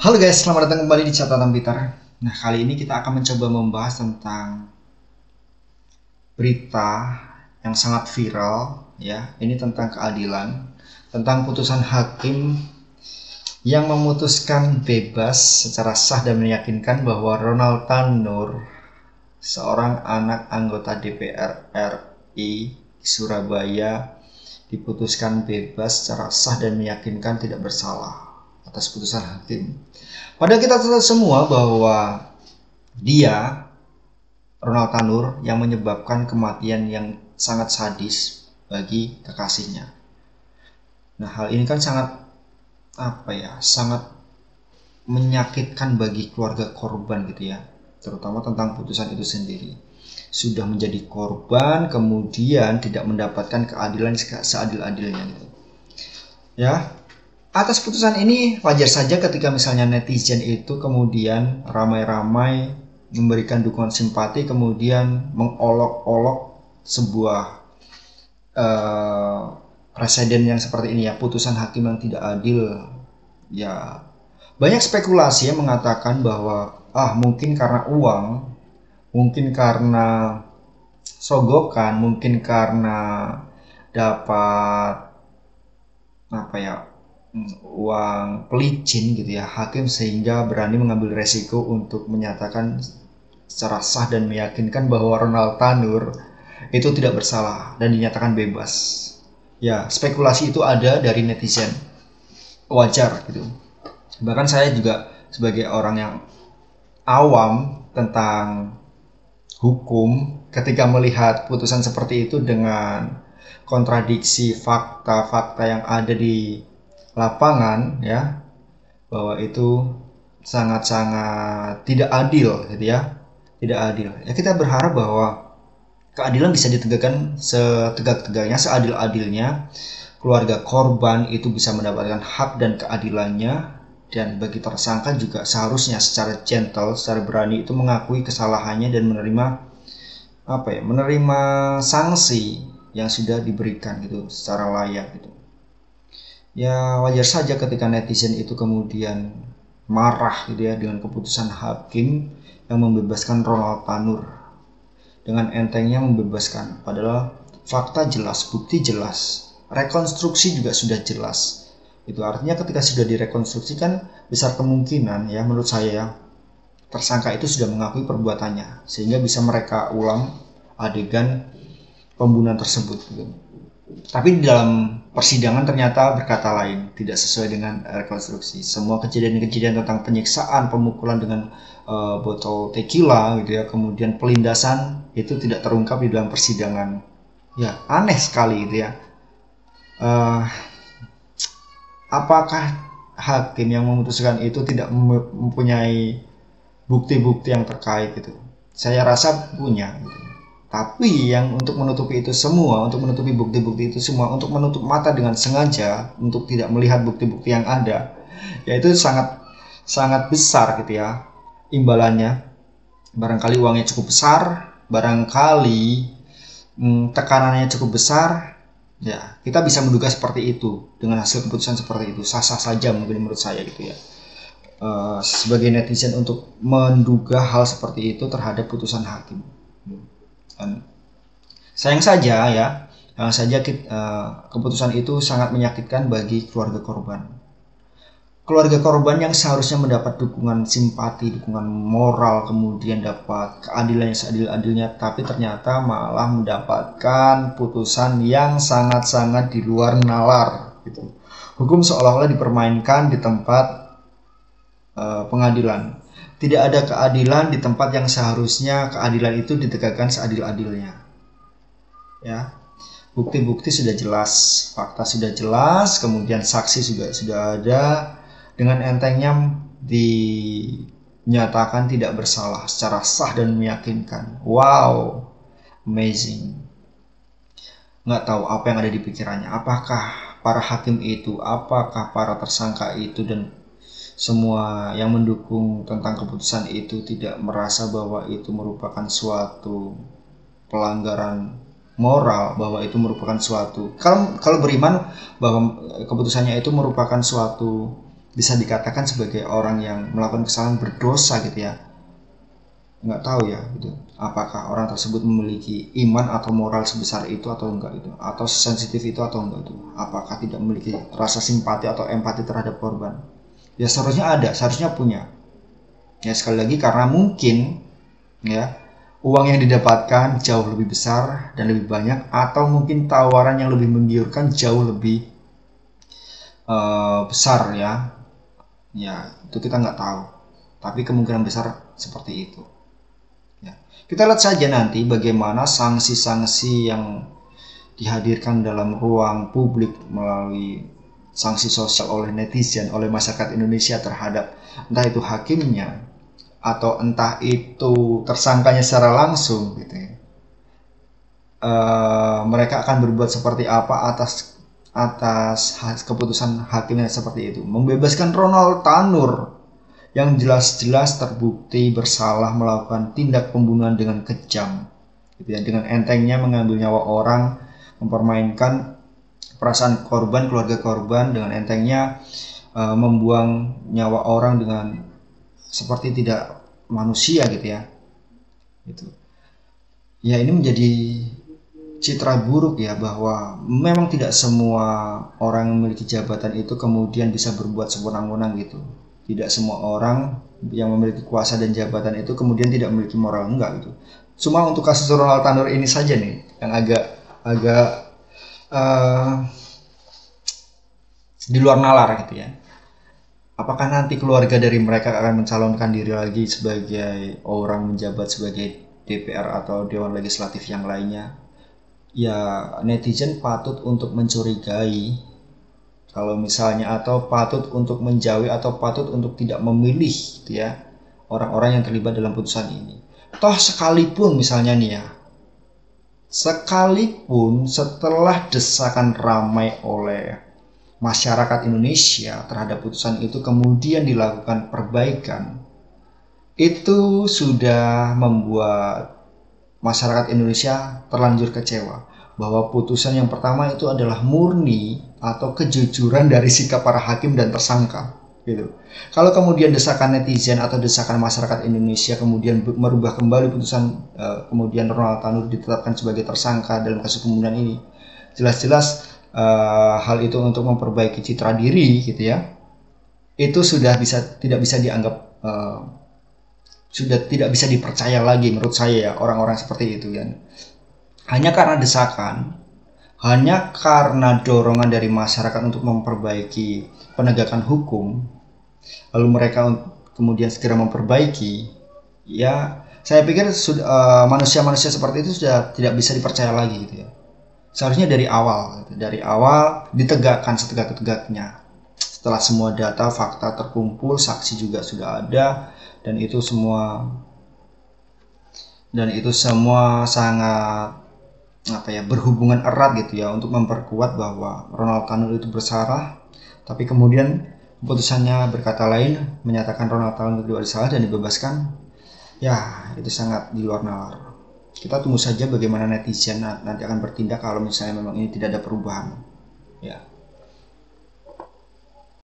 Halo guys, selamat datang kembali di Catatan Bitar. Nah, kali ini kita akan mencoba membahas tentang berita yang sangat viral ya. Ini tentang keadilan, tentang putusan hakim yang memutuskan bebas secara sah dan meyakinkan bahwa Ronald Tanur, seorang anak anggota DPR RI Surabaya, diputuskan bebas secara sah dan meyakinkan tidak bersalah atas putusan hakim. Padahal kita tahu semua bahwa dia, Ronald Tanur, yang menyebabkan kematian yang sangat sadis bagi kekasihnya. Nah, hal ini kan sangat menyakitkan bagi keluarga korban gitu ya, terutama tentang putusan itu sendiri. Sudah menjadi korban, kemudian tidak mendapatkan keadilan seadil-adilnya gitu. Ya, atas putusan ini wajar saja ketika misalnya netizen itu kemudian ramai-ramai memberikan dukungan simpati, kemudian mengolok-olok sebuah presiden yang seperti ini ya, putusan hakim yang tidak adil. Ya, banyak spekulasi yang mengatakan bahwa mungkin karena uang, mungkin karena sogokan, mungkin karena dapat uang pelicin gitu ya, hakim sehingga berani mengambil resiko untuk menyatakan secara sah dan meyakinkan bahwa Ronald Tanur itu tidak bersalah dan dinyatakan bebas. Ya, spekulasi itu ada dari netizen, wajar gitu. Bahkan saya juga sebagai orang yang awam tentang hukum, ketika melihat putusan seperti itu dengan kontradiksi fakta-fakta yang ada di lapangan ya, bahwa itu sangat-sangat tidak adil gitu ya, tidak adil ya. Kita berharap bahwa keadilan bisa ditegakkan setegak-tegaknya, seadil-adilnya. Keluarga korban itu bisa mendapatkan hak dan keadilannya, dan bagi tersangka juga seharusnya secara gentle, secara berani itu mengakui kesalahannya dan menerima sanksi yang sudah diberikan gitu secara layak gitu. Ya, wajar saja ketika netizen itu kemudian marah gitu ya dengan keputusan hakim yang membebaskan Ronald Tanur. Dengan entengnya membebaskan, padahal fakta jelas, bukti jelas, rekonstruksi juga sudah jelas. Itu artinya ketika sudah direkonstruksikan, besar kemungkinan ya menurut saya ya, tersangka itu sudah mengakui perbuatannya, sehingga bisa mereka ulang adegan pembunuhan tersebut gitu. Tapi di dalam persidangan ternyata berkata lain, tidak sesuai dengan rekonstruksi. Semua kejadian-kejadian tentang penyiksaan, pemukulan dengan botol tequila gitu ya, kemudian pelindasan itu tidak terungkap di dalam persidangan. Ya, aneh sekali gitu ya. Apakah hakim yang memutuskan itu tidak mempunyai bukti-bukti yang terkait gitu? Saya rasa punya gitu. Tapi yang untuk menutupi itu semua, untuk menutupi bukti-bukti itu semua, untuk menutup mata dengan sengaja, untuk tidak melihat bukti-bukti yang ada, yaitu sangat besar gitu ya imbalannya. Barangkali uangnya cukup besar, barangkali tekanannya cukup besar. Ya, kita bisa menduga seperti itu dengan hasil keputusan seperti itu. Sah-sah saja mungkin menurut saya gitu ya. Sebagai netizen untuk menduga hal seperti itu terhadap putusan hakim. Dan sayang saja keputusan itu sangat menyakitkan bagi keluarga korban. Keluarga korban yang seharusnya mendapat dukungan simpati, dukungan moral, kemudian dapat keadilan yang seadil-adilnya, tapi ternyata malah mendapatkan putusan yang sangat-sangat di luar nalar gitu. Hukum seolah-olah dipermainkan di tempat pengadilan. Tidak ada keadilan di tempat yang seharusnya keadilan itu ditegakkan seadil-adilnya. Ya, bukti-bukti sudah jelas, fakta sudah jelas, kemudian saksi juga sudah ada. Dengan entengnya dinyatakan tidak bersalah secara sah dan meyakinkan. Wow, amazing. Nggak tahu apa yang ada di pikirannya. Apakah para hakim itu, apakah para tersangka itu, dan semua yang mendukung tentang keputusan itu tidak merasa bahwa itu merupakan suatu pelanggaran moral, bahwa itu merupakan suatu, kalau beriman bahwa keputusannya itu merupakan suatu bisa dikatakan sebagai orang yang melakukan kesalahan berdosa gitu ya. Nggak tahu ya gitu, apakah orang tersebut memiliki iman atau moral sebesar itu atau enggak itu, atau sensitif itu atau enggak itu, apakah tidak memiliki rasa simpati atau empati terhadap korban. Ya seharusnya ada, seharusnya punya. Ya sekali lagi karena mungkin ya uang yang didapatkan jauh lebih besar dan lebih banyak, atau mungkin tawaran yang lebih menggiurkan jauh lebih besar ya. Ya itu kita nggak tahu, tapi kemungkinan besar seperti itu. Ya. Kita lihat saja nanti bagaimana sanksi-sanksi yang dihadirkan dalam ruang publik melalui sanksi sosial oleh netizen, oleh masyarakat Indonesia terhadap entah itu hakimnya atau entah itu tersangkanya secara langsung gitu ya. Mereka akan berbuat seperti apa atas keputusan hakimnya seperti itu. Membebaskan Ronald Tanur yang jelas-jelas terbukti bersalah melakukan tindak pembunuhan dengan kejam, gitu ya, dengan entengnya mengambil nyawa orang, mempermainkan perasaan korban, keluarga korban, dengan entengnya membuang nyawa orang dengan seperti tidak manusia gitu ya. Gitu. Ya ini menjadi citra buruk ya, bahwa memang tidak semua orang yang memiliki jabatan itu kemudian bisa berbuat sewenang-wenang gitu. Tidak semua orang yang memiliki kuasa dan jabatan itu kemudian tidak memiliki moral, enggak gitu. Cuma untuk kasus Ronald Tanur ini saja nih yang agak di luar nalar gitu ya. Apakah nanti keluarga dari mereka akan mencalonkan diri lagi sebagai orang menjabat sebagai DPR atau Dewan Legislatif yang lainnya? Ya netizen patut untuk mencurigai kalau misalnya, atau patut untuk menjauhi, atau patut untuk tidak memilih gitu ya orang-orang yang terlibat dalam putusan ini. Toh sekalipun misalnya nih ya, sekalipun setelah desakan ramai oleh masyarakat Indonesia terhadap putusan itu kemudian dilakukan perbaikan, itu sudah membuat masyarakat Indonesia terlanjur kecewa bahwa putusan yang pertama itu adalah murni atau kejujuran dari sikap para hakim dan tersangka gitu. Kalau kemudian desakan netizen atau desakan masyarakat Indonesia kemudian merubah kembali putusan, kemudian Ronald Tanur ditetapkan sebagai tersangka dalam kasus pembunuhan ini, jelas-jelas hal itu untuk memperbaiki citra diri gitu ya, itu sudah tidak bisa dianggap, sudah tidak bisa dipercaya lagi menurut saya ya, orang-orang seperti itu kan. Hanya karena desakan, hanya karena dorongan dari masyarakat untuk memperbaiki penegakan hukum, lalu mereka kemudian segera memperbaiki, ya saya pikir manusia-manusia seperti itu sudah tidak bisa dipercaya lagi gitu ya. Seharusnya dari awal ditegakkan setegak-tegaknya. Setelah semua data fakta terkumpul, saksi juga sudah ada, dan itu semua sangat berhubungan erat gitu ya untuk memperkuat bahwa Ronald Tanur itu bersalah, tapi kemudian keputusannya berkata lain, menyatakan Ronald Tanur tidak bersalah dan dibebaskan. Ya itu sangat di luar nalar. Kita tunggu saja bagaimana netizen nanti akan bertindak kalau misalnya memang ini tidak ada perubahan ya.